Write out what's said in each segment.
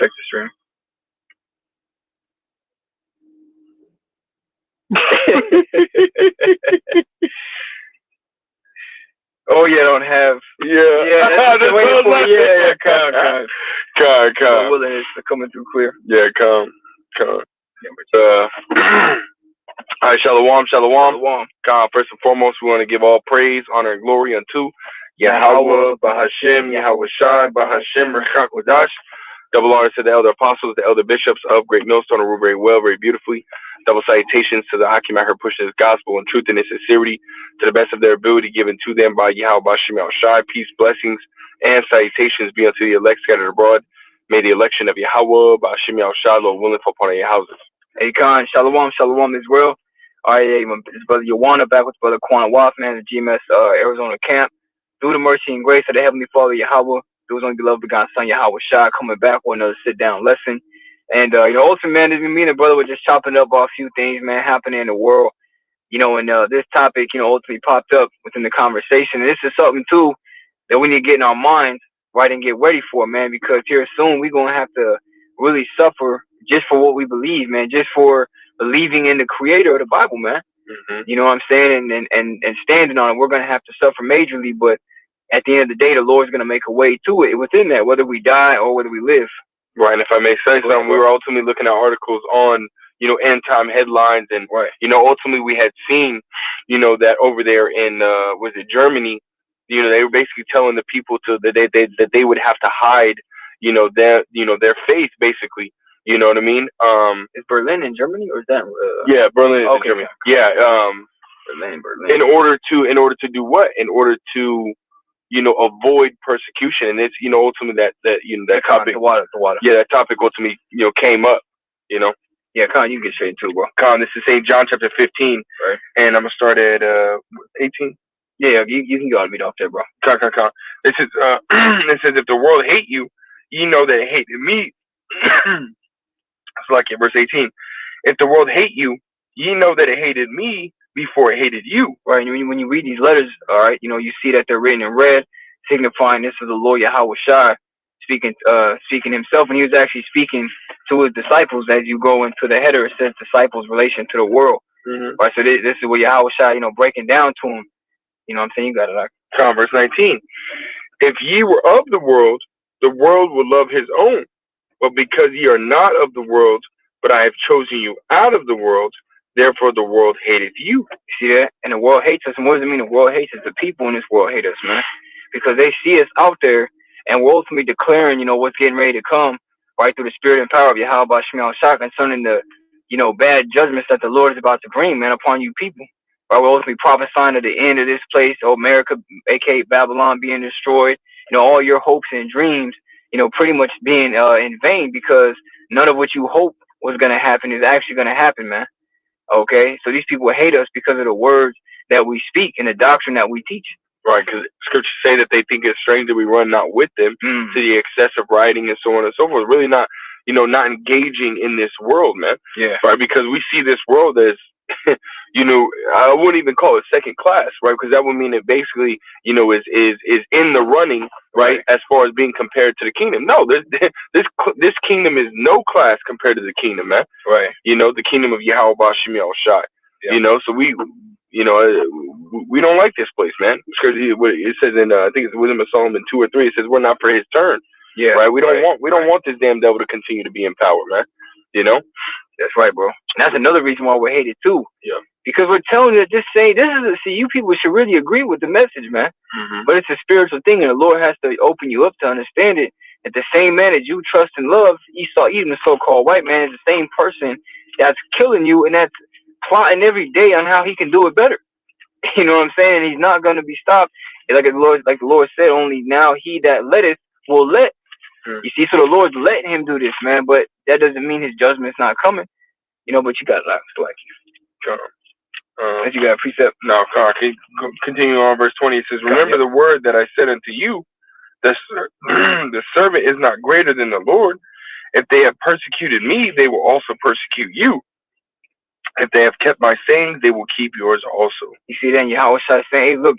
check the stream. Oh yeah, don't have. Yeah, that's waiting for. Yeah, come. Willingness to coming through clear. Yeah, come. All right, shalom. God, first and foremost, we want to give all praise, honor, and glory unto Yahawah, Bahashem, Yahawashai, Bahashem, Rechakodash. Double honors to the elder apostles, the elder bishops of Great Millstone, who rule very well, very beautifully. Double salutations to the Hakim out here pushing his gospel in truth and in sincerity to the best of their ability given to them by Yahweh Bashem Shai. Peace, blessings, and salutations be unto the elect scattered abroad. May the election of Yahweh Bashem Shai, Lord willing, fall upon your houses. Hey, Khan, shalom Israel. All right, hey, it's Brother Yawana back with Brother Quan Waff, man, the GMS Arizona camp. Through the mercy and grace of the Heavenly Father Yahweh, through his only beloved begotten Son Yahweh Shai, coming back with another sit-down lesson. And, ultimately, man, me and the brother were just chopping up a few things, man, happening in the world. And this topic, ultimately popped up within the conversation. And this is something, too, that we need to get in our minds, right, and get ready for, man, because here soon we're going to have to really suffer just for what we believe, man, just for believing in the creator of the Bible, man. Mm-hmm. You know what I'm saying? And standing on it, we're going to have to suffer majorly, but at the end of the day, the Lord's going to make a way to it within that, whether we die or whether we live. Right, and if I may say something, we were ultimately looking at articles on, end time headlines, and, right. Ultimately we had seen, that over there in, was it Germany, they were basically telling the people that they would have to hide, their faith, basically. You know what I mean? Is Berlin in Germany, or is that? Yeah, Berlin is in Germany. Yeah. Berlin. In order to do what? In order to, avoid persecution, and it's, ultimately that topic. The water. Yeah, that topic ultimately, came up. Yeah, Con, you get straight to it, bro. Con, this is St. John chapter 15, right? And I'm gonna start at 18. Yeah, you can go and meet off there, bro. Con. This is it says, if the world hate you, you know that it hated me. It's like in verse 18. If the world hate you, ye know that it hated me before it hated you. Right. And when you read these letters, all right, you see that they're written in red, signifying this is the Lord Yahweh Shai speaking himself, and he was actually speaking to his disciples. As you go into the header, it says disciples' relation to the world. Mm-hmm. Right. So this is what Yahweh Shai, breaking down to him. You know what I'm saying? You got it. Like verse 19. If ye were of the world would love his own. But because ye are not of the world, but I have chosen you out of the world, therefore the world hateth you. See that? And the world hates us. And what does it mean the world hates us? The people in this world hate us, man. Because they see us out there, and we're ultimately declaring, what's getting ready to come, right, through the spirit and power of Yahweh Shai concerning the, bad judgments that the Lord is about to bring, man, upon you people. Right? We're ultimately prophesying at the end of this place, America, aka Babylon, being destroyed, all your hopes and dreams, pretty much being in vain, because none of what you hope was going to happen is actually going to happen, man. Okay? So these people hate us because of the words that we speak and the doctrine that we teach. Right, because scriptures say that they think it's strange that we run not with them, to the excessive writing and so on and so forth. Really not, not engaging in this world, man. Yeah. Right, because we see this world as, I wouldn't even call it second class, right? Because that would mean it basically, is in the running, right? As far as being compared to the kingdom. No, this kingdom is no class compared to the kingdom, man. Right. The kingdom of Yahweh Bashem Shai. Yeah. So we don't like this place, man. It says in I think it's Wisdom of Solomon 2 or 3. It says we're not for his turn. Yeah. Right. We don't want this damn devil to continue to be in power, man. That's right, bro. And that's another reason why we're hated too. Yeah. Because we're telling you, you people should really agree with the message, man. Mm-hmm. But it's a spiritual thing, and the Lord has to open you up to understand it. At the same man that you trust and love, Esau, even the so-called white man, is the same person that's killing you and that's plotting every day on how he can do it better. You know what I'm saying? And he's not going to be stopped. Like the Lord said, only now he that letteth will let. You see, so the Lord's letting him do this, man, but that doesn't mean his judgment's not coming. But you got a lot to like you. You got a precept? No, continue on verse 20. It says, remember the word that I said unto you, the servant is not greater than the Lord. If they have persecuted me, they will also persecute you. If they have kept my saying, they will keep yours also. You see, then Yahweh Shai saying, hey, look,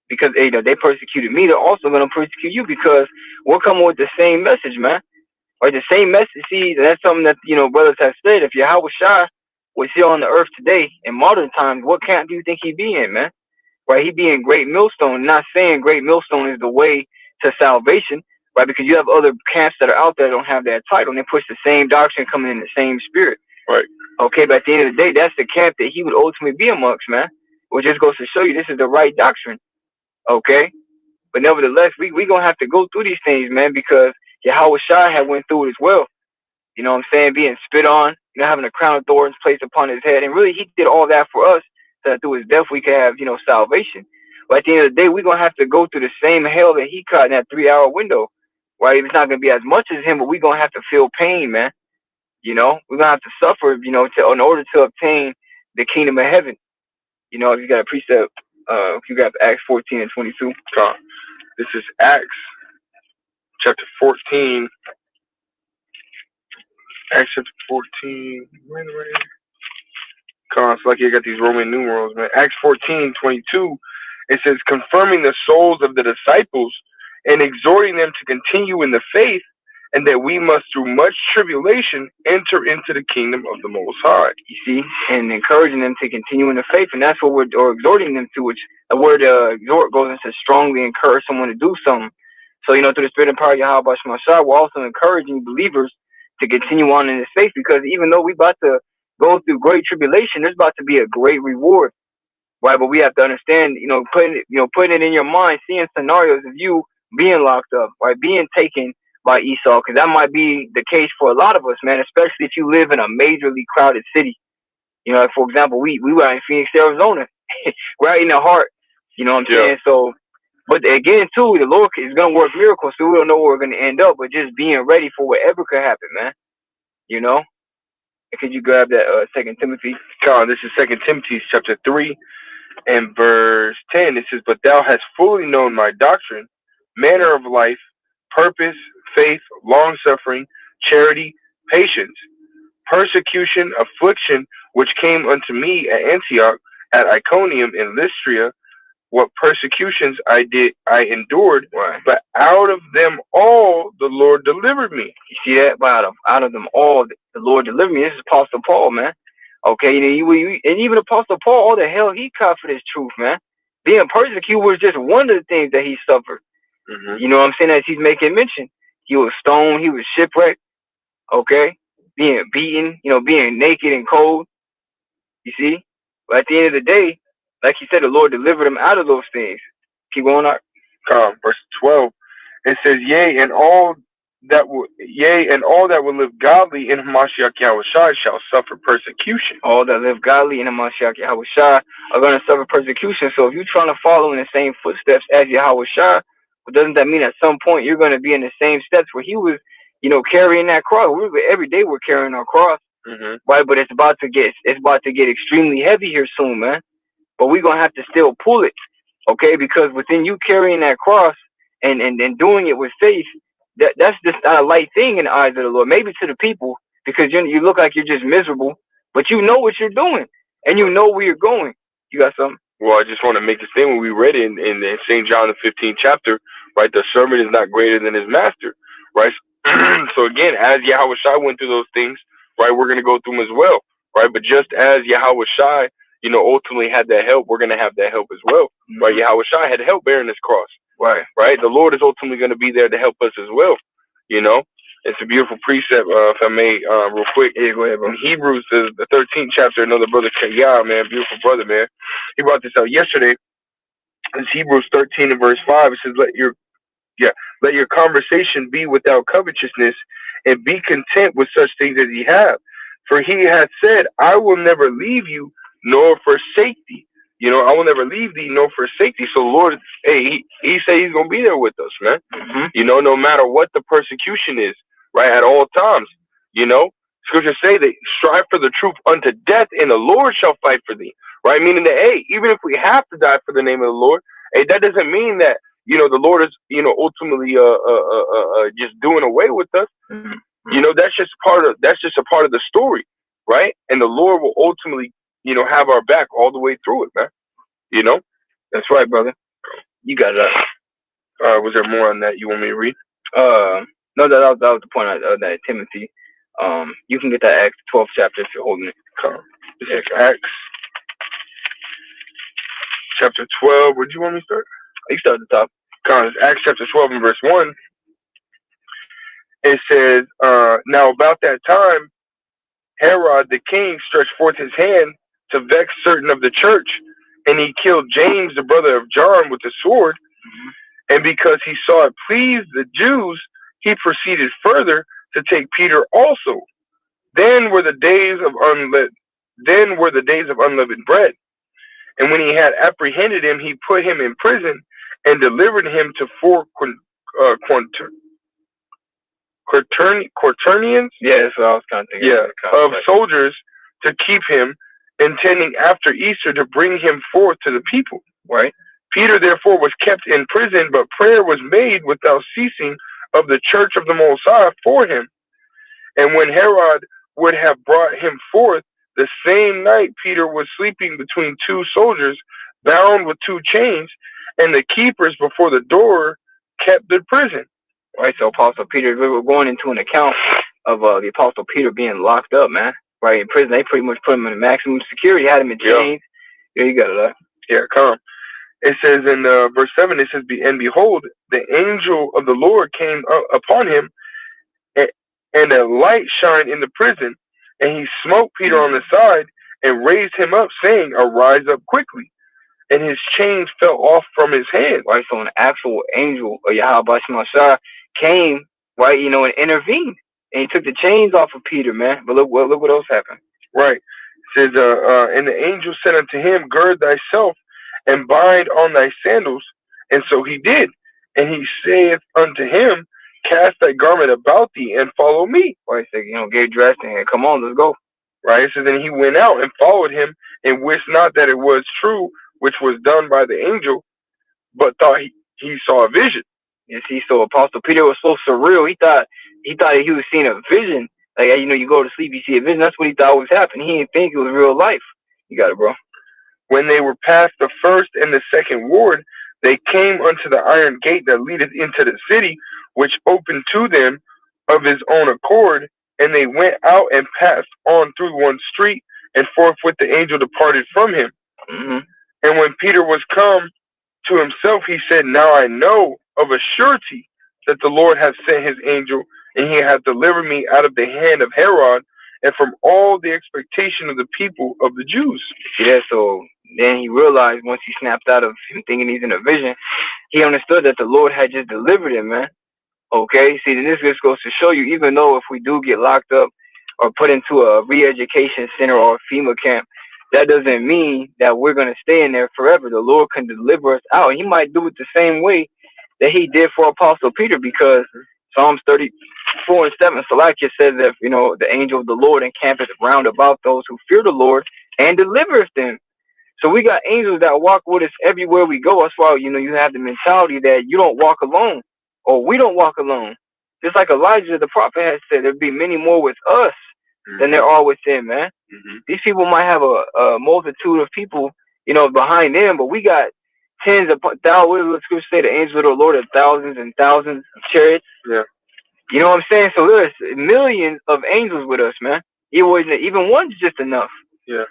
because they persecuted me, they're also going to persecute you, because we're coming with the same message, man. Right, the same message. See, that's something that brothers have said. If Yahawashai was here on the earth today in modern times, what camp do you think he'd be in, man? Right, he'd be in Great Millstone. Not saying Great Millstone is the way to salvation, right? Because you have other camps that are out there that don't have that title, and they push the same doctrine, coming in the same spirit. Right. Okay, but at the end of the day, that's the camp that he would ultimately be amongst, man. Which just goes to show you this is the right doctrine. Okay, but nevertheless, we gonna have to go through these things, man, because Yahweh Shai had went through it as well. You know what I'm saying? Being spit on, having a crown of thorns placed upon his head. And really, he did all that for us so that through his death we could have, salvation. But at the end of the day, we're going to have to go through the same hell that he caught in that 3-hour window. Right? It's not going to be as much as him, but we're going to have to feel pain, man. We're going to have to suffer, in order to obtain the kingdom of heaven. If you got a precept, you got Acts 14 and 22. This is Acts chapter 14. Acts chapter 14. It's like you got these Roman numerals, man. Acts 14:22. It says, confirming the souls of the disciples and exhorting them to continue in the faith, and that we must, through much tribulation, enter into the kingdom of the Most High. You see, and encouraging them to continue in the faith, and that's what or exhorting them to. Which the word exhort goes into strongly encourage someone to do something. So through the spirit and power of YAHAWASHI, we're also encouraging believers to continue on in this faith, because even though we're about to go through great tribulation, there's about to be a great reward, right? But we have to understand, putting it in your mind, seeing scenarios of you being locked up, right, being taken by Esau, because that might be the case for a lot of us, man, especially if you live in a majorly crowded city. Like, for example, we were in Phoenix, Arizona, right in the heart, you know what I'm saying? So, but again, too, the Lord is going to work miracles, so we don't know where we're going to end up, but just being ready for whatever could happen, man. Could you grab that 2 Timothy? This is 2 Timothy chapter 3 and verse 10. It says, but thou hast fully known my doctrine, manner of life, purpose, faith, long-suffering, charity, patience, persecution, affliction, which came unto me at Antioch, at Iconium, in Lystria. What persecutions I endured, but out of them all the Lord delivered me. You see that? But out of them all the Lord delivered me. This is Apostle Paul, man. Okay, and even Apostle Paul, all the hell he caught for this truth, man. Being persecuted was just one of the things that he suffered. Mm-hmm. You know what I'm saying? As he's making mention, he was stoned, he was shipwrecked. Okay, being beaten, being naked and cold. You see, but at the end of the day, like he said, the Lord delivered him out of those things. Keep going on. Verse 12. It says, yea, and all that will live godly in Hamashiach Yahawashi shall suffer persecution. All that live godly in Hamashiach Yahawashi are going to suffer persecution. So if you're trying to follow in the same footsteps as Yahawashi, but doesn't that mean at some point you're going to be in the same steps where he was, carrying that cross? Every day we're carrying our cross, right? But it's about to get extremely heavy here soon, man. But we're going to have to still pull it, okay? Because within you carrying that cross and doing it with faith, that's just not a light thing in the eyes of the Lord. Maybe to the people, because you look like you're just miserable, but you know what you're doing, and you know where you're going. You got something? Well, I just want to make the statement we read in St. John, the 15th chapter, right? The servant is not greater than his master, right? So again, as Yahawashi went through those things, right, we're going to go through them as well, right? But just as Yahawashi, ultimately had that help, we're going to have that help as well, right? Yahawashi had help bearing this cross, right? The Lord is ultimately going to be there to help us as well, It's a beautiful precept, if I may, real quick. Yeah, go ahead, bro. In Hebrews, the 13th chapter, another brother, Kaya, man, beautiful brother, man. He brought this out yesterday. It's Hebrews 13 and verse 5. It says, let your conversation be without covetousness, and be content with such things as ye have. For he hath said, I will never leave you nor forsake thee. I will never leave thee nor forsake thee. So Lord, hey, he said he's going to be there with us, man. No matter what the persecution is, right, at all times, Scripture say that strive for the truth unto death, and the Lord shall fight for thee, right? Meaning that, hey, even if we have to die for the name of the Lord, hey, that doesn't mean that, the Lord is, ultimately, just doing away with us. That's just a part of the story, right? And the Lord will ultimately, have our back all the way through it, man. That's right, brother. You got that. Was there more on that you want me to read? No, that was the point of that Timothy. You can get that Acts 12th chapter if you're holding it. This is Acts chapter 12. Where do you want me to start? You start at the top. Acts chapter 12 and verse 1. It says, now about that time, Herod the king stretched forth his hand to vex certain of the church, and he killed James, the brother of John, with the sword. And because he saw it pleased the Jews, he proceeded further to take Peter also. Then were the days of unleavened bread. And when he had apprehended him, he put him in prison and delivered him to four quaternions. Yeah, that's what I was kind of thinking. Yeah, of soldiers to keep him, intending after Easter to bring him forth to the people. Right. Peter therefore was kept in prison, but prayer was made without ceasing of the church of the Most High for him. And when Herod would have brought him forth, the same night Peter was sleeping between two soldiers, bound with two chains, and the keepers before the door kept the prison. Right, so Apostle Peter, we were going into an account of the Apostle Peter being locked up, man. Right, in prison, they pretty much put him in maximum security, had him in chains. Yeah, you got it. Yeah, come. It says in verse 7, it says, and behold, the angel of the Lord came upon him, and a light shined in the prison, and he smote Peter on the side and raised him up, saying, arise up quickly. And his chains fell off from his hand. Right, so an actual angel of YAHAWASHI came, right, and intervened. And he took the chains off of Peter, man. But look what else happened. Right. It says, and the angel said unto him, gird thyself and bind on thy sandals. And so he did. And he saith unto him, cast thy garment about thee and follow me. Right, so, get dressed and come on, let's go. Right. So then he went out and followed him and wist not that it was true, which was done by the angel, but thought he saw a vision. You see, so Apostle Peter was so surreal. He thought he was seeing a vision. Like, you go to sleep, you see a vision. That's what he thought was happening. He didn't think it was real life. You got it, bro. When they were past the first and the second ward, they came unto the iron gate that leadeth into the city, which opened to them of his own accord. And they went out and passed on through one street, and forthwith the angel departed from him. And when Peter was come to himself, he said, now I know of a surety that the Lord hath sent his angel, and he hath delivered me out of the hand of Herod, and from all the expectation of the people of the Jews. Yeah, so then he realized, once he snapped out of him thinking he's in a vision, he understood that the Lord had just delivered him, man. Okay, see, then this just goes to show you, even though if we do get locked up or put into a re-education center or a FEMA camp, that doesn't mean that we're going to stay in there forever. The Lord can deliver us out. He might do it the same way that he did for Apostle Peter, because Psalms 34 and 7, Salakia says that, the angel of the Lord encampeth round about those who fear the Lord and delivereth them. So we got angels that walk with us everywhere we go. That's why, you have the mentality that you don't walk alone, or we don't walk alone. Just like Elijah, the prophet, has said, there'll be many more with us than there are with them, man. These people might have a multitude of people, behind them, but we got tens of thousands. What does the scripture say? The angels of the Lord are thousands and thousands of chariots. Yeah. You know what I'm saying? So there's millions of angels with us, man. Even one's just enough. Yeah.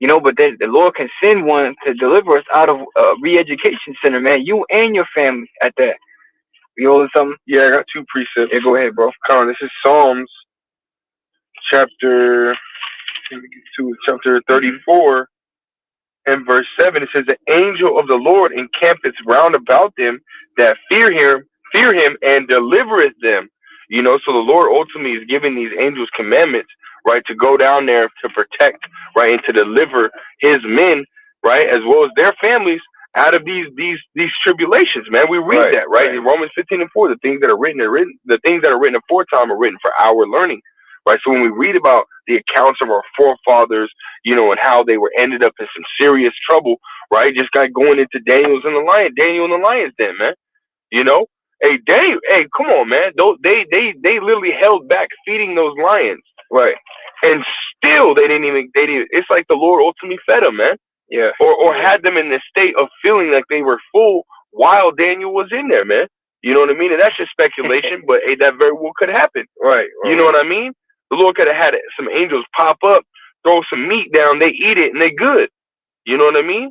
But then the Lord can send one to deliver us out of a re-education center, man. You and your family at that. You holding something? Yeah, I got two precepts. Yeah, go ahead, bro. Come on, this is Psalms chapter 34 and verse 7. It says, the angel of the Lord encampeth round about them that fear him and delivereth them. So the Lord ultimately is giving these angels commandments, right, to go down there to protect, right, and to deliver his men, right, as well as their families out of these tribulations, man. We read that, right? In Romans 15 and 4, the things that are written the things that are written aforetime are written for our learning. Right. So when we read about the accounts of our forefathers, and how they ended up in some serious trouble, right? Just got going into Daniel and the lion's den, man. Hey, come on, man. They literally held back feeding those lions, right? And still they didn't. It's like the Lord ultimately fed them, man. Yeah. Or had them in the state of feeling like they were full while Daniel was in there, man. You know what I mean? And that's just speculation, but hey, that very well could happen. Right. You know what I mean? The Lord could have had some angels pop up, throw some meat down, they eat it, and they good. You know what I mean?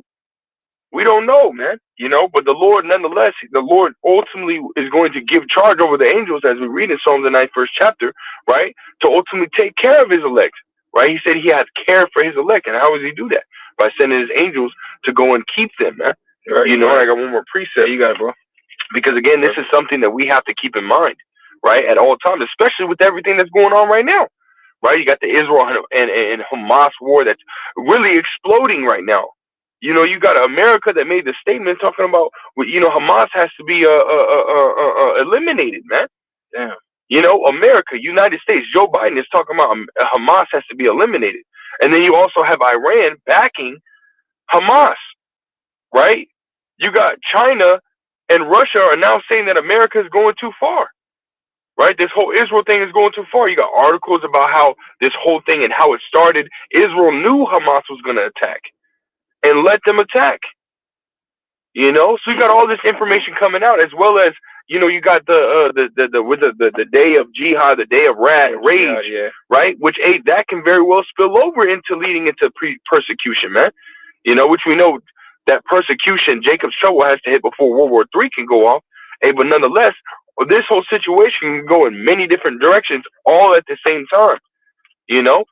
We don't know, man. You know, but the Lord, nonetheless, the Lord ultimately is going to give charge over the angels, as we read in Psalms the 91st chapter, right? To ultimately take care of his elect, right? He said he has care for his elect. And how does he do that? By sending his angels to go and keep them, man. Right, you know, I got one more precept. Yeah, you got it, bro. Because again, this is something that we have to keep in mind, right, at all times, especially with everything that's going on right now, right? You got the Israel and Hamas war that's really exploding right now. You know, you got America that made the statement talking about, you know, Hamas has to be eliminated, man. Damn. You know, America, United States, Joe Biden is talking about Hamas has to be eliminated. And then you also have Iran backing Hamas, right? You got China and Russia are now saying that America is going too far, right? This whole Israel thing is going too far. You got articles about how this whole thing and how it started. Israel knew Hamas was going to attack and let them attack, you know? So you got all this information coming out, as well as, you know, you got the day of jihad, the day of rage, yeah. right? Which that can very well spill over into leading into persecution, man. You know, which we know that persecution, Jacob's trouble has to hit before World War III can go off. But nonetheless, this whole situation can go in many different directions all at the same time, you know?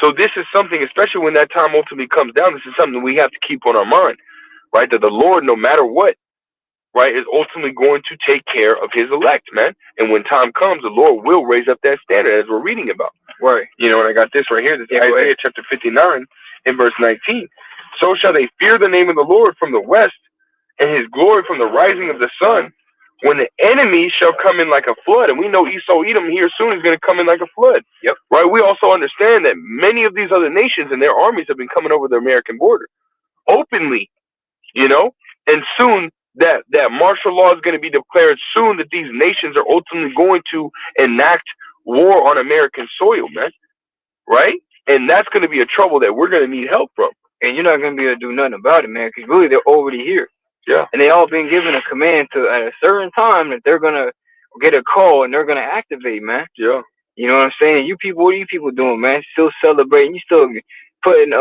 So this is something, especially when that time ultimately comes down, this is something we have to keep on our mind, right? That the Lord, no matter what, right, is ultimately going to take care of his elect, man. And when time comes, the Lord will raise up that standard, as we're reading about. Right. You know, and I got this right here. This is Isaiah chapter 59 in verse 19. So shall they fear the name of the Lord from the west, and his glory from the rising of the sun, when the enemy shall come in like a flood. And we know Esau Edom here soon is going to come in like a flood. Yep. Right? We also understand that many of these other nations and their armies have been coming over the American border openly, you know, and soon that martial law is going to be declared soon, that these nations are ultimately going to enact war on American soil, man. Right? And that's going to be a trouble that we're going to need help from. And you're not going to be able to do nothing about it, man, because really they're already here. Yeah. And they all been given a command to, at a certain time, that they're going to get a call and they're going to activate, man. Yeah. You know what I'm saying? You people, what are you people doing, man? Still celebrating. You still putting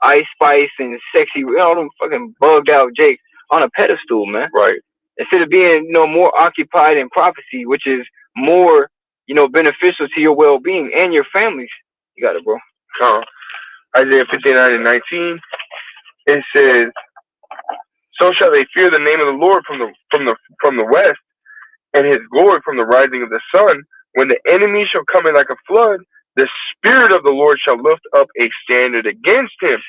Ice Spice and sexy, all them fucking bugged out Jakes on a pedestal, man. Right. Instead of being, you know, more occupied in prophecy, which is more, you know, beneficial to your well-being and your families. You got it, bro. Isaiah 59 and 19. It says, so shall they fear the name of the Lord from the west, and his glory from the rising of the sun. When the enemy shall come in like a flood, the Spirit of the Lord shall lift up a standard against him.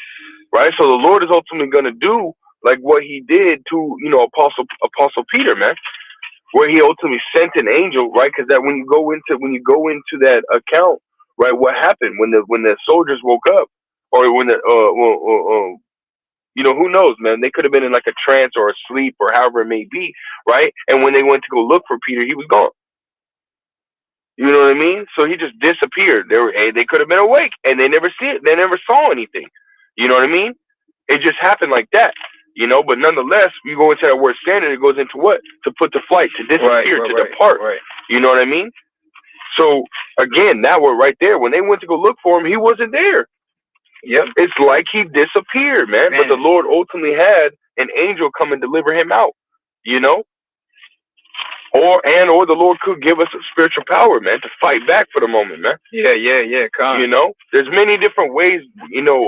Right? So the Lord is ultimately going to do like what he did to, you know, Apostle Peter, man, where he ultimately sent an angel, right? Because that when you go into that account, right, what happened when the soldiers woke up, or when you know, who knows, man? They could have been in like a trance or a sleep or however it may be, right? And when they went to go look for Peter, he was gone. You know what I mean? So he just disappeared. They could have been awake and they never saw anything. You know what I mean? It just happened like that. You know, but nonetheless, we go into that word standard. It goes into what? To put to flight, to disappear, to depart. Right. You know what I mean? So again, that word right there, when they went to go look for him, he wasn't there. Yep. It's like he disappeared, man. But the Lord ultimately had an angel come and deliver him out. You know? Or the Lord could give us a spiritual power, man, to fight back for the moment, man. Yeah. You know, there's many different ways, you know,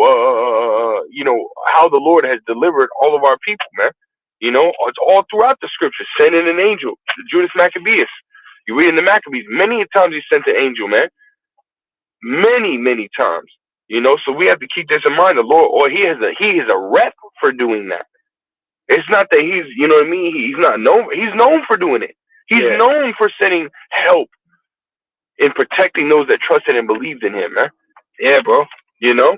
how the Lord has delivered all of our people, man. You know, it's all throughout the scriptures. Sending an angel, Judas Maccabeus. You read in the Maccabees, many times he sent an angel, man. Many times. You know, so we have to keep this in mind. The Lord, or he is a rep for doing that. It's not that he's, you know what I mean? He's not known. He's known for doing it. He's known for sending help in protecting those that trusted and believed in him, man. Yeah, bro. You know?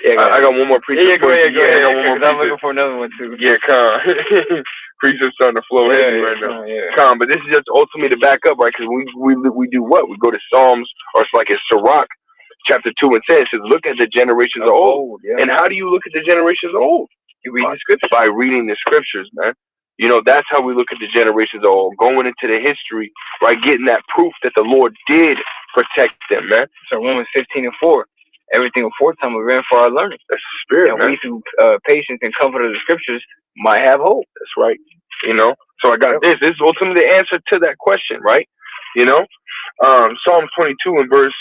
I got one more precept. Yeah, go ahead. I got one more precept. I'm looking for another one, too. Yeah, precepts starting to flow heavy right now. But this is just ultimately to back up, right? Because we do what? We go to Psalms, or it's like it's Sirach, chapter 2 and 10. It says, look at the generations of old. Yeah. And how do you look at the generations of old? You read the scriptures. By reading the scriptures, man. You know, that's how we look at the generations all going into the history, right? Getting that proof that the Lord did protect them, man. So Romans 15:4. Everything aforetime we ran for our learning. That's the spirit, and man. we through patience and comfort of the scriptures might have hope. That's right. You know, so I got this. This is ultimately the answer to that question, right? You know, Psalm 22 and verse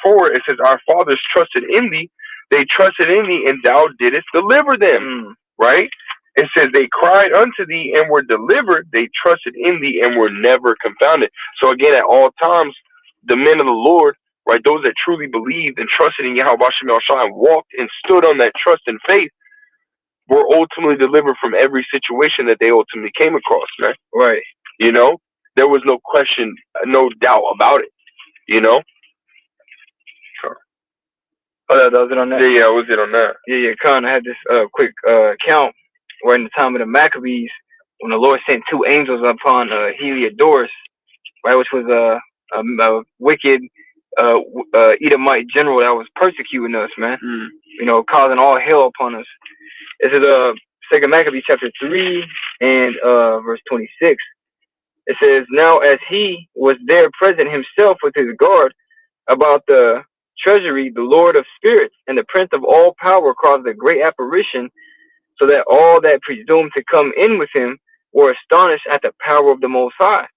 4, it says, "Our fathers trusted in thee; they trusted in thee, and thou didst deliver them." Right? It says they cried unto thee and were delivered. They trusted in thee and were never confounded. So again, at all times, the men of the Lord, right, those that truly believed and trusted in YAHAWASHI and walked and stood on that trust and faith, were ultimately delivered from every situation that they ultimately came across, man. Right. You know, there was no question, no doubt about it. You know. Oh, that was it on that. Yeah, was it on that? Yeah. Con, I had this quick account where in the time of the Maccabees, when the Lord sent two angels upon Heliodorus, right, which was a wicked Edomite general that was persecuting us, man. You know, causing all hell upon us. This is Second Maccabees chapter 3 and verse 26. It says, "Now as he was there present himself with his guard about the treasury, the Lord of spirits and the prince of all power caused a great apparition, so that all that presumed to come in with him were astonished at the power of the Most High,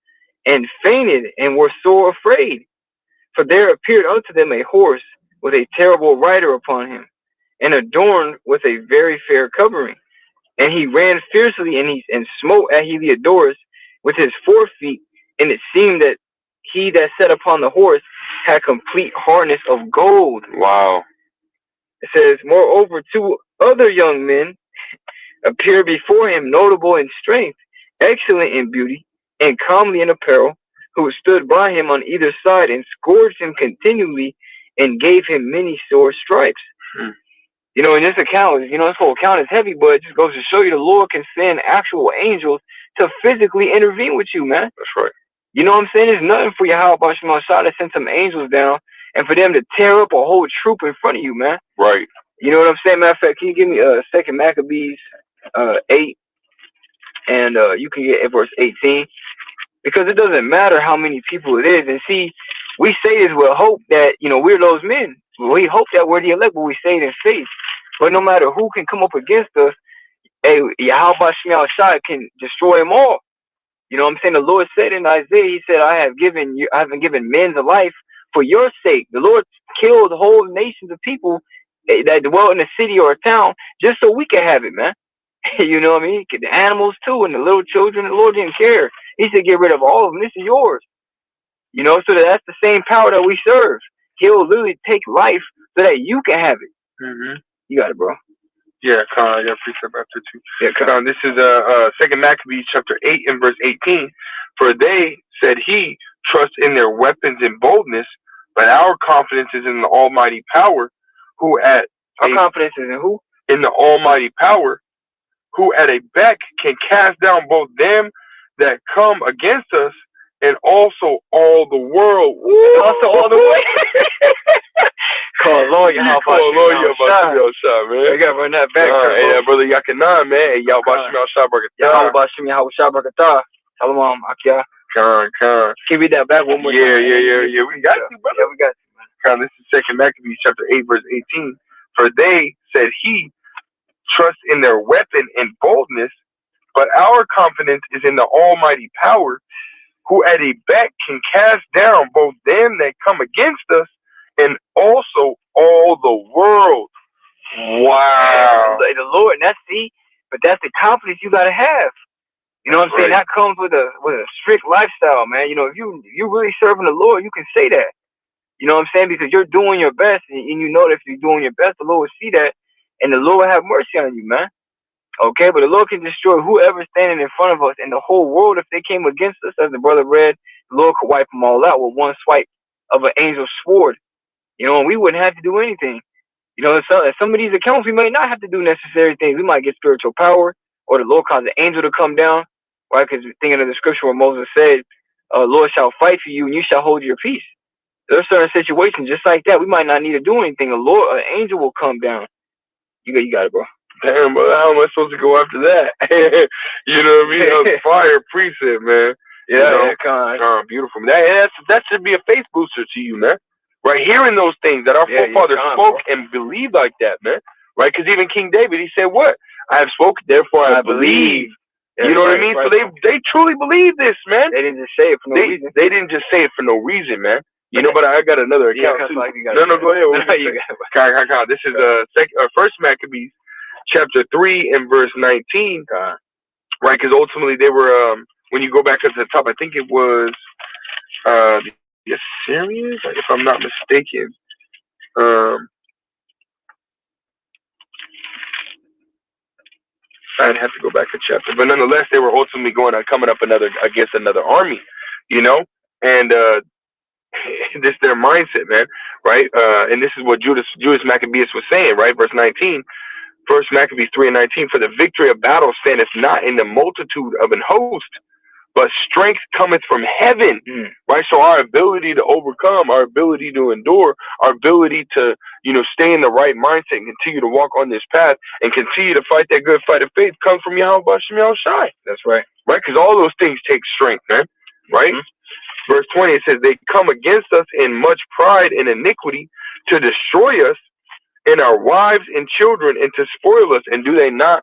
and fainted and were sore afraid. For there appeared unto them a horse with a terrible rider upon him, and adorned with a very fair covering. And he ran fiercely and smote at Heliodorus with his forefeet, and it seemed that he that sat upon the horse had complete harness of gold." Wow. It says, "Moreover, two other young men appeared before him, notable in strength, excellent in beauty, and comely in apparel, who stood by him on either side and scourged him continually and gave him many sore stripes." You know, in this account, you know, this whole account is heavy, but it just goes to show you the Lord can send actual angels to physically intervene with you, man. That's right. You know what I'm saying? There's nothing for YAHAWASHI to send some angels down and for them to tear up a whole troop in front of you, man. Right. You know what I'm saying? Matter of fact, can you give me Second Maccabees 8, and you can get verse 18, because it doesn't matter how many people it is. And see, we say this with hope that, you know, we're those men. We hope that we're the elect, but we say it in faith. But no matter who can come up against us, hey, YAHAWASHI can destroy them all. You know what I'm saying? The Lord said in Isaiah, he said, I haven't given men a life for your sake. The Lord killed whole nations of people that dwell in a city or a town just so we can have it, man. You know what I mean? The animals too, and the little children. The Lord didn't care. He said, get rid of all of them. This is yours. You know, so that's the same power that we serve. He'll literally take life so that you can have it. You got it, bro. Yeah, Con, I got precept after too. Yeah, Con, this is Second Maccabees chapter 8 and verse 18. "For they," said he, "trust in their weapons and boldness, but our confidence is in the Almighty power, who at our confidence is in who? In the Almighty power, who at a beck can cast down both them that come against us, and also all the world." And also all the way. Call lawyer, how about shot, man? I got to run that back. Hey, brother Yakanan, man. Hey, YAHAWASHI Barakatah. Shalom, Akia. Con. Can you read that back one more time? Yeah. We got you, brother. Yeah, we got you, man. Con, this is Second Maccabees chapter 8, verse 18. "For they," said he, "trust in their weapon and boldness, but our confidence is in the Almighty power, who at a beck can cast down both them that come against us, and also all the world." Wow. The Lord, and that's the confidence you gotta have. You know what I'm saying? That comes with a strict lifestyle, man. You know, if you really serving the Lord, you can say that. You know what I'm saying? Because you're doing your best, and you know that if you're doing your best, the Lord will see that, and the Lord will have mercy on you, man. Okay, but the Lord can destroy whoever's standing in front of us in the whole world. If they came against us, as the brother read, the Lord could wipe them all out with one swipe of an angel's sword. You know, and we wouldn't have to do anything. You know, some of these accounts, we might not have to do necessary things. We might get spiritual power, or the Lord cause an angel to come down, right? Because thinking of the scripture where Moses said, Lord shall fight for you, and you shall hold your peace. There are certain situations just like that. We might not need to do anything. An angel will come down. You got it, bro. Damn, brother, how am I supposed to go after that? You know what I mean? That was fire precept, man. Yeah, beautiful. That should be a faith booster to you, man. Right, hearing those things that our forefathers spoke and believed like that, man. Right, because even King David, he said, "What? I have spoken, therefore I believe." You know what I mean? So they truly believe this, man. They didn't just say it for no reason. They didn't just say it for no reason, man. You know, but I got another account too. No, go ahead. This is First Maccabees, chapter 3 and verse 19. Right, because ultimately they were when you go back up to the top, I think it was the Assyrians, if I'm not mistaken. I'd have to go back a chapter, but nonetheless, they were ultimately coming up against another army, you know, and this is their mindset, man, right? And this is what Judas Maccabeus was saying, right? Verse 19, First Maccabees 3 and 19. For the victory of battle standeth not in the multitude of an host, but strength cometh from heaven, right? So our ability to overcome, our ability to endure, our ability to, stay in the right mindset and continue to walk on this path and continue to fight that good fight of faith comes from YAHAWASHI. That's right. Right? Because all those things take strength, man. Right? Verse 20, it says, they come against us in much pride and iniquity to destroy us and our wives and children and to spoil us. And do they not,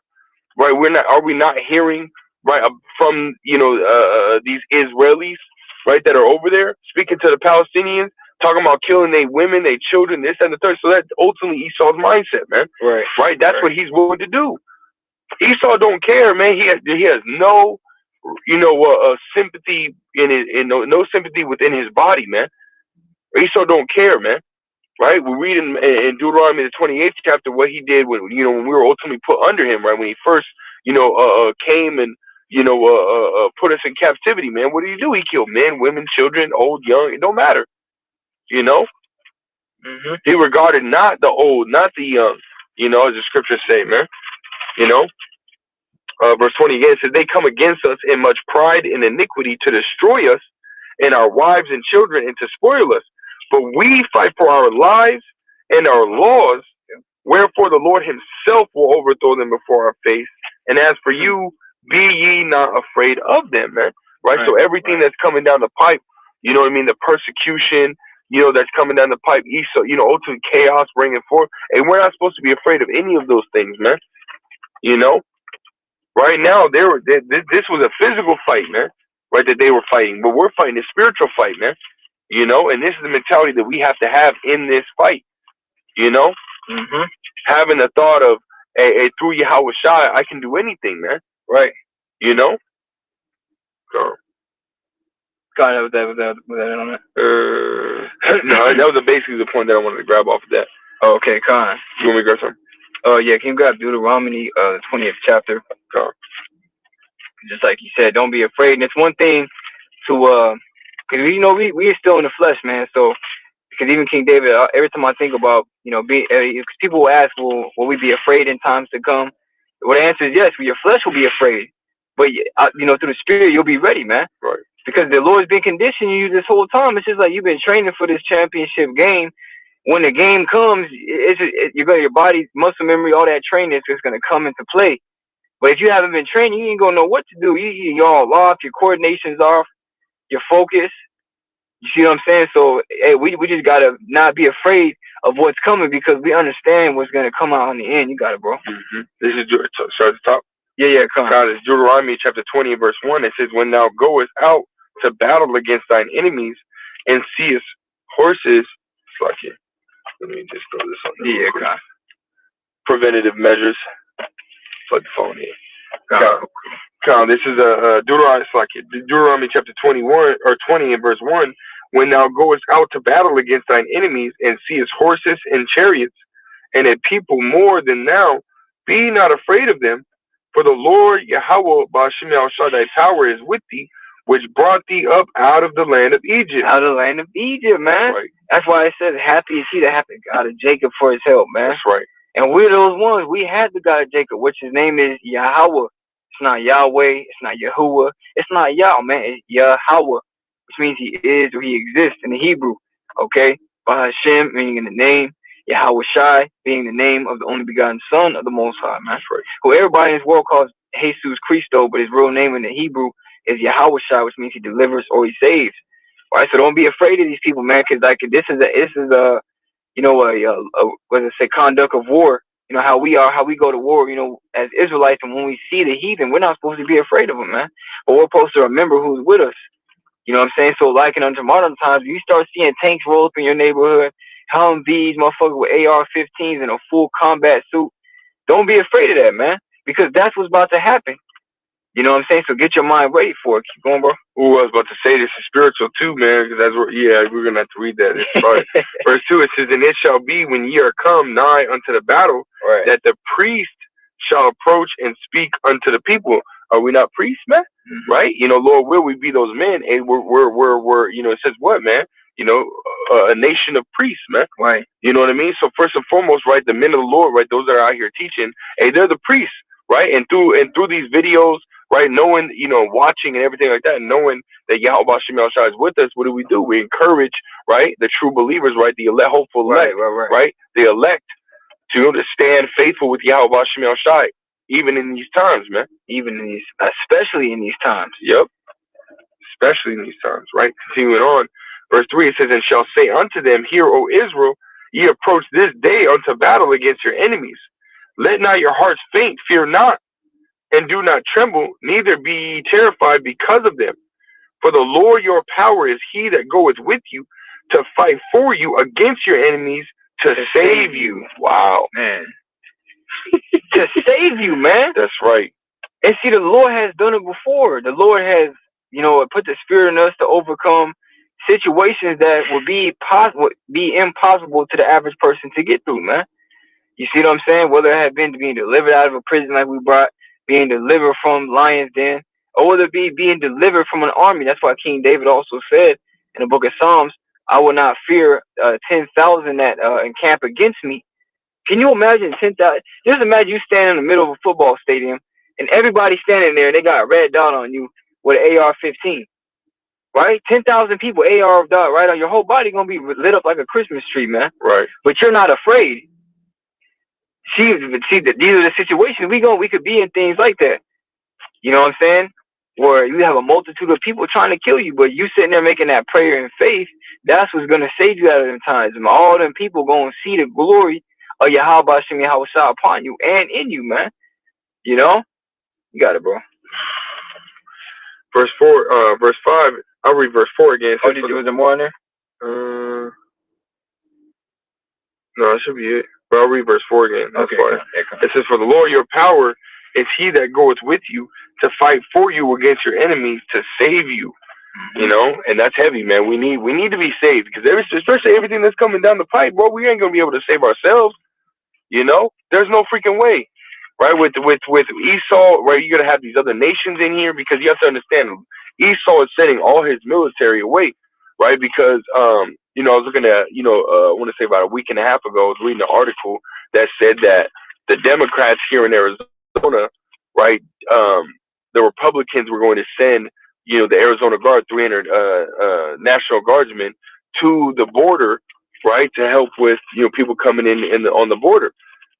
right? Are we not hearing, right, from, these Israelis, right, that are over there speaking to the Palestinians, talking about killing their women, their children, this and the third. So that's ultimately Esau's mindset, man. Right? That's what he's willing to do. Esau don't care, man. He has no, sympathy no sympathy within his body, man. Esau don't care, man. Right? We read in Deuteronomy the 28th chapter what he did when we were ultimately put under him, right? When he first, came and put us in captivity, man. What did he do? He killed men, women, children, old, young. It don't matter. He regarded not the old, not the young. As the scriptures say, man. Verse 20 again says, they come against us in much pride and iniquity to destroy us and our wives and children and to spoil us. But we fight for our lives and our laws. Wherefore the Lord himself will overthrow them before our face. And as for you, be ye not afraid of them, man. Right? So everything that's coming down the pipe, the persecution, that's coming down the pipe, Esau, ultimate chaos bringing forth. And we're not supposed to be afraid of any of those things, man. Right now, this was a physical fight, man. Right, that they were fighting. But we're fighting a spiritual fight, man. And this is the mentality that we have to have in this fight. Having the thought of, hey, through YAHAWASHI, I can do anything, man. Right. So. God, was that on it? No, that was basically the point that I wanted to grab off of that. Oh, okay, Con. You want me to grab something? Yeah, can you grab Deuteronomy, the 20th chapter? Con. Just like you said, don't be afraid. And it's one thing to, because we are still in the flesh, man. So, because even King David, every time I think about, because people will ask, will we be afraid in times to come? Well, the answer is yes. Your flesh will be afraid, but through the Spirit, you'll be ready, man. Right. Because the Lord's been conditioning you this whole time. It's just like you've been training for this championship game. When the game comes, your body, muscle memory, all that training is just gonna come into play. But if you haven't been training, you ain't gonna know what to do. You're all off. Your coordination's off. Your focus. You see what I'm saying? So, hey, we just gotta not be afraid of what's coming because we understand what's gonna come out in the end. You got it, bro. This is start at the top. Yeah, come on. God, it's Deuteronomy chapter 20 verse 1. It says, when thou goest out to battle against thine enemies and seest horses, fuck it. Let me just throw this on there. Yeah, God. Preventative measures. Plug the phone in. God, this is Deuteronomy chapter 21 or 20 and verse 1. When thou goest out to battle against thine enemies and seest horses and chariots and a people more than thou, be not afraid of them. For the Lord Yahweh Ba'Shem Yahushua thy power is with thee, which brought thee up out of the land of Egypt. Out of the land of Egypt, man. Right. That's why it says, happy is he that hath the God of Jacob for his help, man. That's right. And we're those ones. We had the God of Jacob, which his name is Yahweh. It's not Yahweh. It's not Yahuwah. It's not Yah, man. It's Yahweh, which means he is or he exists in the Hebrew. Okay? Bahashem, meaning in the name. YAHAWASHI being the name of the only begotten Son of the Most High, man. Right. Who everybody in this world calls Jesus Christo, but his real name in the Hebrew is YAHAWASHI, which means he delivers or he saves. Right? So don't be afraid of these people, man, because like this is a you know, what does it say, conduct of war. You know, how we are, how we go to war, you know, as Israelites, and when we see the heathen, we're not supposed to be afraid of them, man. But we're supposed to remember who's with us. You know what I'm saying? So, like in unto modern times, you start seeing tanks roll up in your neighborhood, Humvees, motherfuckers with AR-15s and a full combat suit. Don't be afraid of that, man, because that's what's about to happen. You know what I'm saying? So get your mind ready for it. Keep going, bro. Ooh, I was about to say this is spiritual too, man, because that's what, yeah, we're going to have to read that. Right. Verse 2, it says, and it shall be when ye are come nigh unto the battle, right, that the priest shall approach and speak unto the people. Are we not priests, man? Mm-hmm. Right? You know, Lord, will we be those men? And we're you know, it says what, man? You know, a nation of priests, man. Right. You know what I mean? So first and foremost, right, the men of the Lord, right, those that are out here teaching, hey, they're the priests, right? And through these videos, right, knowing, you know, watching and everything like that, knowing that YAHAWASHI is with us, what do? We encourage, right, the true believers, right, the elect, hopeful elect, right, the elect to stand faithful with YAHAWASHI, even in these times, man. Even in these, especially in these times. Yep. Especially in these times, right? Continuing on, verse 3, it says, and shall say unto them, hear, O Israel, ye approach this day unto battle against your enemies. Let not your hearts faint, fear not, and do not tremble, neither be ye terrified because of them. For the Lord your power is he that goeth with you to fight for you against your enemies to save you. Wow, man. To save you, man. That's right. And see, the Lord has done it before. The Lord has, you know, put the Spirit in us to overcome situations that would be impossible to the average person to get through, man. You see what I'm saying? Whether it had been being delivered out of a prison like we brought, being delivered from lions den, or whether it be being delivered from an army. That's why King David also said in the book of Psalms, I will not fear 10,000 that encamp against me. Can you imagine 10,000? Just imagine you standing in the middle of a football stadium and everybody standing there and they got a red dot on you with an AR-15. Right? 10,000 people, AR dot right on your whole body gonna be lit up like a Christmas tree, man. Right. But you're not afraid. See, these are the situations we could be in, things like that. You know what I'm saying? Where you have a multitude of people trying to kill you, but you sitting there making that prayer in faith. That's what's gonna save you out of them times. And all them people gonna see the glory of YAHAWASHI upon you and in you, man. You know? You got it, bro. Verse 5. I'll read verse 4 again. Oh, was there more in there? No, that should be it. But I'll read verse 4 again. That's okay. fine. It says, for the Lord your power is he that goeth with you to fight for you against your enemies to save you. You know, and that's heavy, man. We need to be saved, because especially everything that's coming down the pipe, bro, we ain't gonna be able to save ourselves. You know, there's no freaking way, right? With Esau, right? You're gonna have these other nations in here, because you have to understand, Esau is sending all his military away, right? Because you know, I was looking at, you know, I want to say about a week and a half ago, I was reading an article that said that the Democrats here in Arizona, right, the Republicans were going to send, you know, the Arizona Guard, 300 National Guardsmen to the border, right, to help with, you know, people coming in on the border.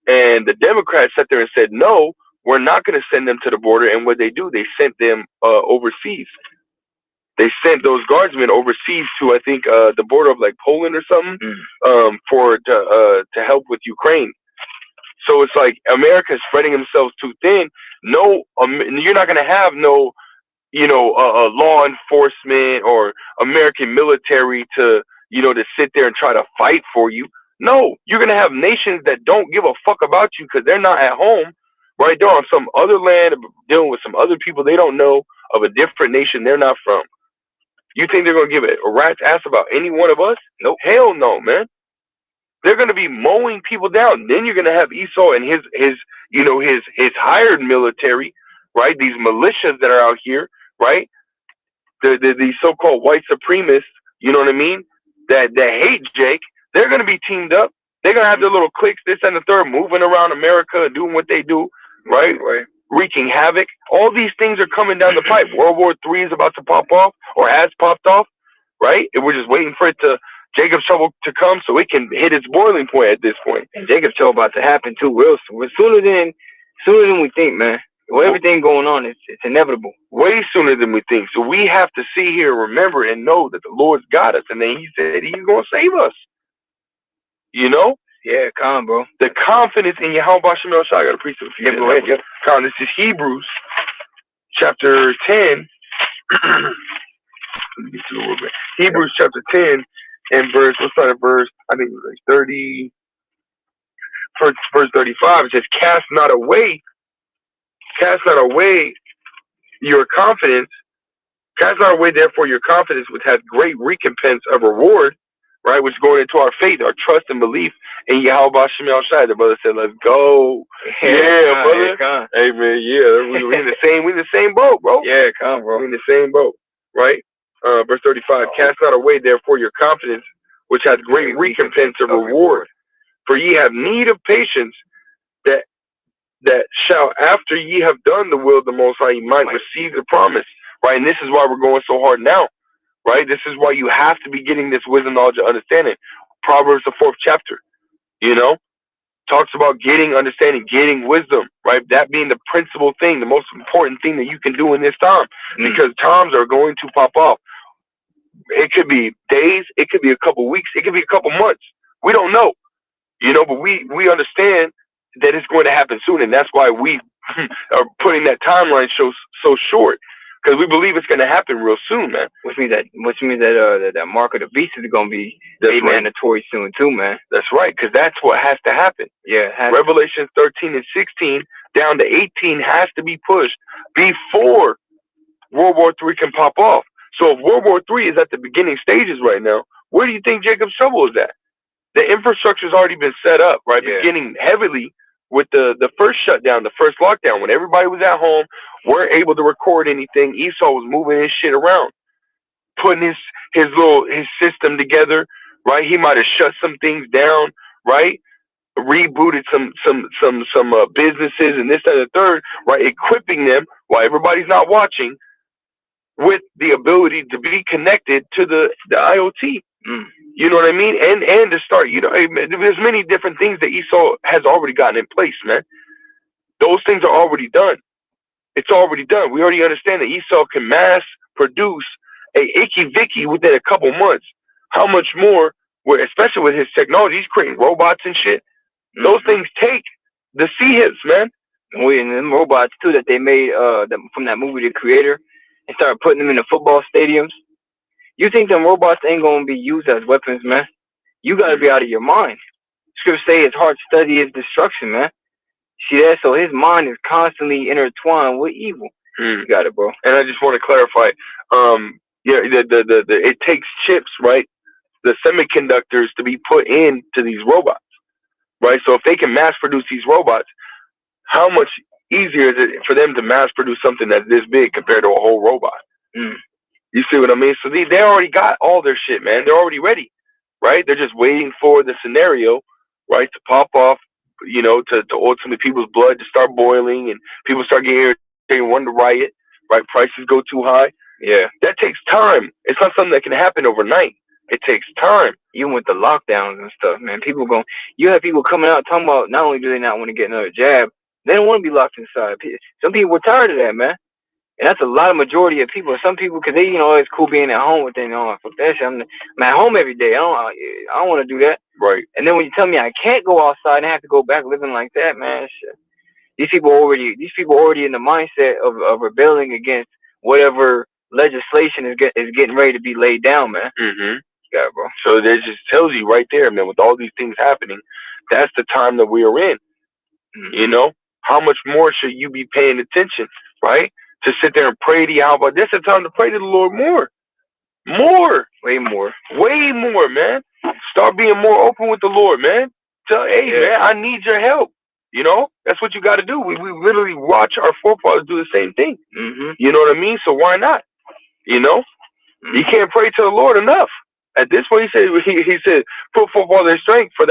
And the Democrats sat there and said, no, we're not going to send them to the border. And what they do, they sent them overseas. They sent those guardsmen overseas to, I think, the border of like Poland or something, to help with Ukraine. So it's like America is spreading themselves too thin. No, you're not going to have no, you know, law enforcement or American military to, you know, to sit there and try to fight for you. No, you're going to have nations that don't give a fuck about you because they're not at home, right? They're on some other land dealing with some other people they don't know, of a different nation they're not from. You think they're going to give a rat's ass about any one of us? No, hell no, man. They're going to be mowing people down. Then you're going to have Esau and his you know, his hired military, right? These militias that are out here, right? These so-called white supremacists, you know what I mean? That hate Jake. They're going to be teamed up. They're going to have their little cliques, this and the third, moving around America, doing what they do, right? Wreaking havoc. All these things are coming down the pipe. World War III is about to pop off, or has popped off, right? And we're just waiting for it to Jacob's trouble to come so it can hit its boiling point at this point. And Jacob's trouble about to happen too, real soon. Sooner than we think, man. With everything going on, it's inevitable. Way sooner than we think. So we have to see here, remember, and know that the Lord's got us, and then He said He's gonna save us. You know? Yeah, calm, bro. The confidence in YAHAWASHI. I got a preach to a few. Yeah, go ahead. Yep. This is Hebrews chapter 10. Let me get to a little bit. Hebrews chapter 10 and verse. Let's start at verse. I think it was like 30. Verse 35. It says, "Cast not away your confidence. Cast not away, therefore, your confidence, which has great recompense of reward." Right, which is going into our faith, our trust and belief in YAHAWASHI. The brother said, "Let's go." Yeah, brother. Yeah, hey man, yeah, we in the same boat, bro. Yeah, come, bro. We in the same boat, right? Verse 35: "Cast not away, therefore, your confidence, which has great recompense of reward. For ye have need of patience, that shall, after ye have done the will of the Most High, ye might receive the promise." Right, and this is why we're going so hard now. Right, this is why you have to be getting this wisdom, knowledge, and understanding. Proverbs, the 4th chapter, talks about getting understanding, getting wisdom. Right, that being the principal thing, the most important thing that you can do in this time, because times are going to pop off. It could be days, it could be a couple weeks, it could be a couple months. We don't know, but we understand that it's going to happen soon, and that's why we are putting that timeline so short. Because we believe it's going to happen real soon, man. Which means that mark of the beast is going to be mandatory soon too, man. That's right, because that's what has to happen. Yeah. Revelation 13 and 16 down to 18 has to be pushed before World War III can pop off. So if World War III is at the beginning stages right now, where do you think Jacob's trouble is at? The infrastructure's already been set up, right? Yeah. Beginning heavily with the first shutdown, the first lockdown, when everybody was at home, weren't able to record anything. Esau was moving his shit around, putting his system together, right? He might have shut some things down, right? Rebooted some businesses and this, that, and the third, right? Equipping them while everybody's not watching with the ability to be connected to the IoT. You know what I mean? And to start, there's many different things that Esau has already gotten in place, man. Those things are already done. It's already done. We already understand that Esau can mass produce a icky vicky within a couple months. How much more, especially with his technology, he's creating robots and shit. Those things take the sea hits, man. And them robots too that they made from that movie, The Creator, and started putting them in the football stadiums. You think them robots ain't gonna be used as weapons, man? You gotta be out of your mind. Scripture say his heart study is destruction, man. See that? So his mind is constantly intertwined with evil. You got it, bro. And I just want to clarify. It takes chips, right? The semiconductors to be put into these robots, right? So if they can mass produce these robots, how much easier is it for them to mass produce something that's this big compared to a whole robot? You see what I mean? So they already got all their shit, man. They're already ready, right? They're just waiting for the scenario, right, to pop off, to ultimately people's blood to start boiling and people start getting irritated, want to riot, right? Prices go too high. Yeah. That takes time. It's not something that can happen overnight. It takes time. Even with the lockdowns and stuff, man. You have people coming out talking about not only do they not want to get another jab, they don't want to be locked inside. Some people are tired of that, man. And that's a lot of majority of people. Some people, because they, it's cool being at home with them. Fuck that shit. I'm at home every day. I don't want to do that. Right. And then when you tell me I can't go outside and I have to go back living like that, man, shit. These people already in the mindset of rebelling against whatever legislation is getting ready to be laid down, man. Yeah, bro. So that just tells you right there, man, with all these things happening, that's the time that we are in. How much more should you be paying attention, right? To sit there and pray to Yahweh. This is the time to pray to the Lord more. Way more, man. Start being more open with the Lord, man. Man, I need your help. That's what you got to do. We literally watch our forefathers do the same thing. You know what I mean? So why not? You can't pray to the Lord enough. At this point, he said, put forth all their strength, for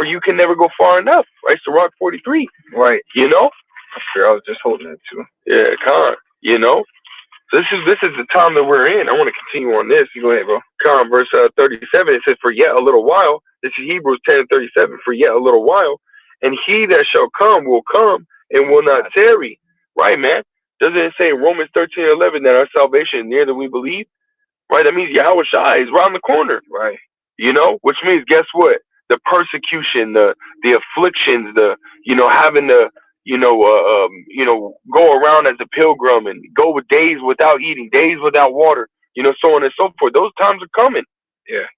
you can never go far enough. Right? So Rock 43. Right. I'm sure I was just holding it too. Yeah, come on. So this is the time that we're in. I want to continue on this. You go ahead, bro. Verse 37. It says, "For yet a little while." This is Hebrews 10:37. "For yet a little while, and he that shall come will come and will not tarry." Right, man. Doesn't it say in Romans 13:11 that our salvation is near that we believe? Right. That means YAHAWASHI is around the corner. Right. You know, which means guess what? The persecution, the afflictions, the having to go around as a pilgrim and go with days without eating, days without water, so on and so forth. Those times are coming. Yeah.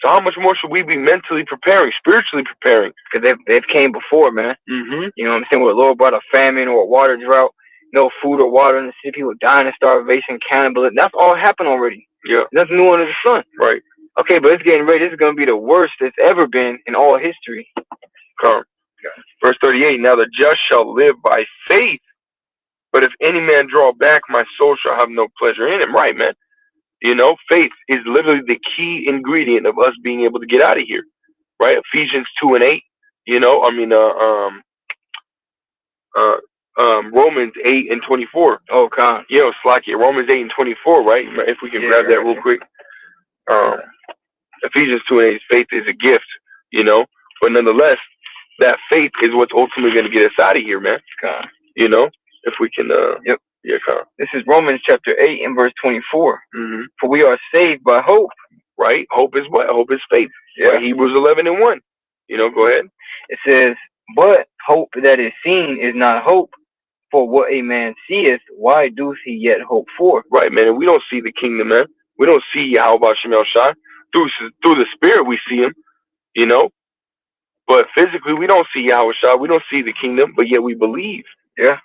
So how much more should we be mentally preparing, spiritually preparing? Because they've came before, man. Mm-hmm. You know what I'm saying? Where the Lord brought a famine or a water drought, no food or water in the city, people dying of starvation, cannibalism. That's all happened already. Yeah. Nothing new under the sun. Right. Okay, but it's getting ready. This is going to be the worst it's ever been in all history. Come. Verse 38, "Now the just shall live by faith, but if any man draw back, my soul shall have no pleasure in him." Right, man. Faith is literally the key ingredient of us being able to get out of here. Right? Ephesians 2:8. Romans 8:24. Oh, God. Slack it. Romans 8:24, right? If we can grab that real quick. Ephesians 2:8, faith is a gift, but nonetheless, that faith is what's ultimately going to get us out of here, man. God. If we can, Yep. Yeah, God. This is Romans chapter 8 and verse 24. Mm-hmm. For we are saved by hope. Right? Hope is what? Hope is faith. Yeah. Right? Hebrews 11:1. Go ahead. It says, but hope that is seen is not hope. For what a man seeth, why doth he yet hope for? Right, man. And we don't see the kingdom, man. We don't see YAHAWASHI. Through the spirit we see him, but physically we don't see YAHAWASHI. We don't see the kingdom, but yet we believe. Yeah.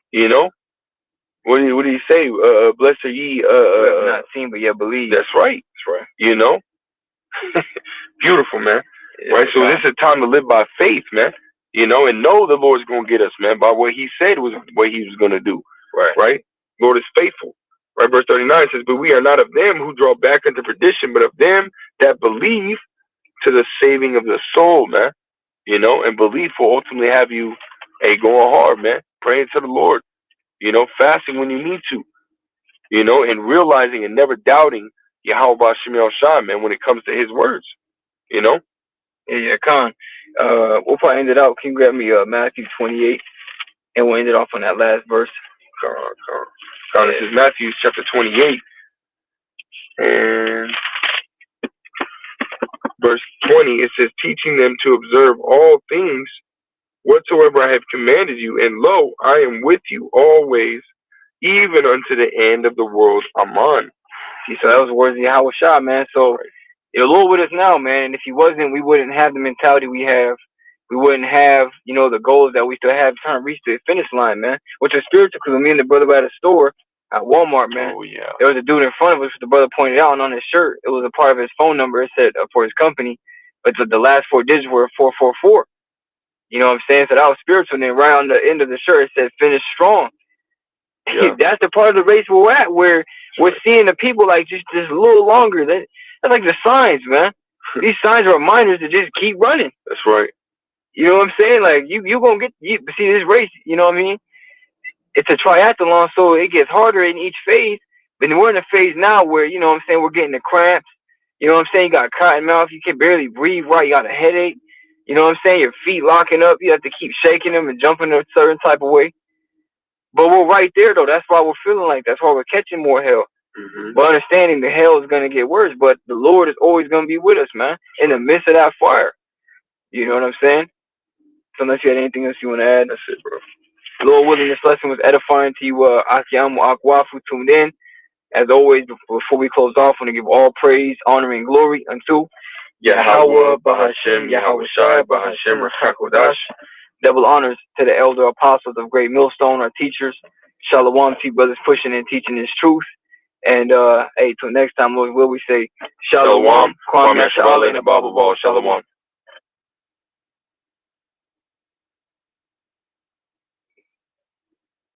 What do you say? Blessed are ye not seen but yet believe. That's right. That's right. Beautiful, man. Yeah, right? So this is a time to live by faith, man. And know the Lord's gonna get us, man, by what he said was what he was gonna do. Right? Lord is faithful. Right, verse 39 says, "But we are not of them who draw back into perdition, but of them that believe to the saving of the soul," man. And belief will ultimately have you, going hard, man, praying to the Lord, fasting when you need to, and realizing and never doubting YAHAWASHI, man, when it comes to his words, Yeah, Khan. We'll probably end it out. Can you grab me Matthew 28, and we'll end it off on that last verse. This is Matthew chapter 28, and verse 20. It says, "Teaching them to observe all things whatsoever I have commanded you, and lo, I am with you always, even unto the end of the world." Amen. See, so that was the words of YAHAWASHI, man. So the Lord with us now, man. And if he wasn't, we wouldn't have the mentality we have. We wouldn't have, the goals that we still have trying to reach the finish line, man. Which is spiritual, because me and the brother were at a store at Walmart, man. Oh, yeah. There was a dude in front of us, the brother pointed out, and on his shirt, it was a part of his phone number. It said for his company, but the last 4 digits were 444. You know what I'm saying? So that was spiritual. And then right on the end of the shirt, it said finish strong. Yeah. That's the part of the race we're at, where we're seeing the people like just a little longer. That's like the signs, man. These signs are reminders to just keep running. That's right. You know what I'm saying? Like you gonna see this race. You know what I mean? It's a triathlon, so it gets harder in each phase. But we're in a phase now where we're getting the cramps. You know what I'm saying? You got cotton mouth. You can barely breathe right. You got a headache. You know what I'm saying? Your feet locking up. You have to keep shaking them and jumping a certain type of way. But we're right there, though. That's why we're feeling like that's why we're catching more hell. Mm-hmm. But understanding the hell is going to get worse. But the Lord is always going to be with us, man, in the midst of that fire. You know what I'm saying? So unless you had anything else you want to add. That's it, bro. Lord willing, this lesson was edifying to you. Akiamu Akwafu tuned in. As always, before we close off, I want to give all praise, honor, and glory unto Yahweh, Bahashem, YAHAWASHI, Bahashem, Rachakodash. Double honors to the elder apostles of Great Millstone, our teachers. Shalom to you brothers pushing and teaching this truth. And till next time, Lord will we say Shalom, Kwame Shalom, and Abba Shalom.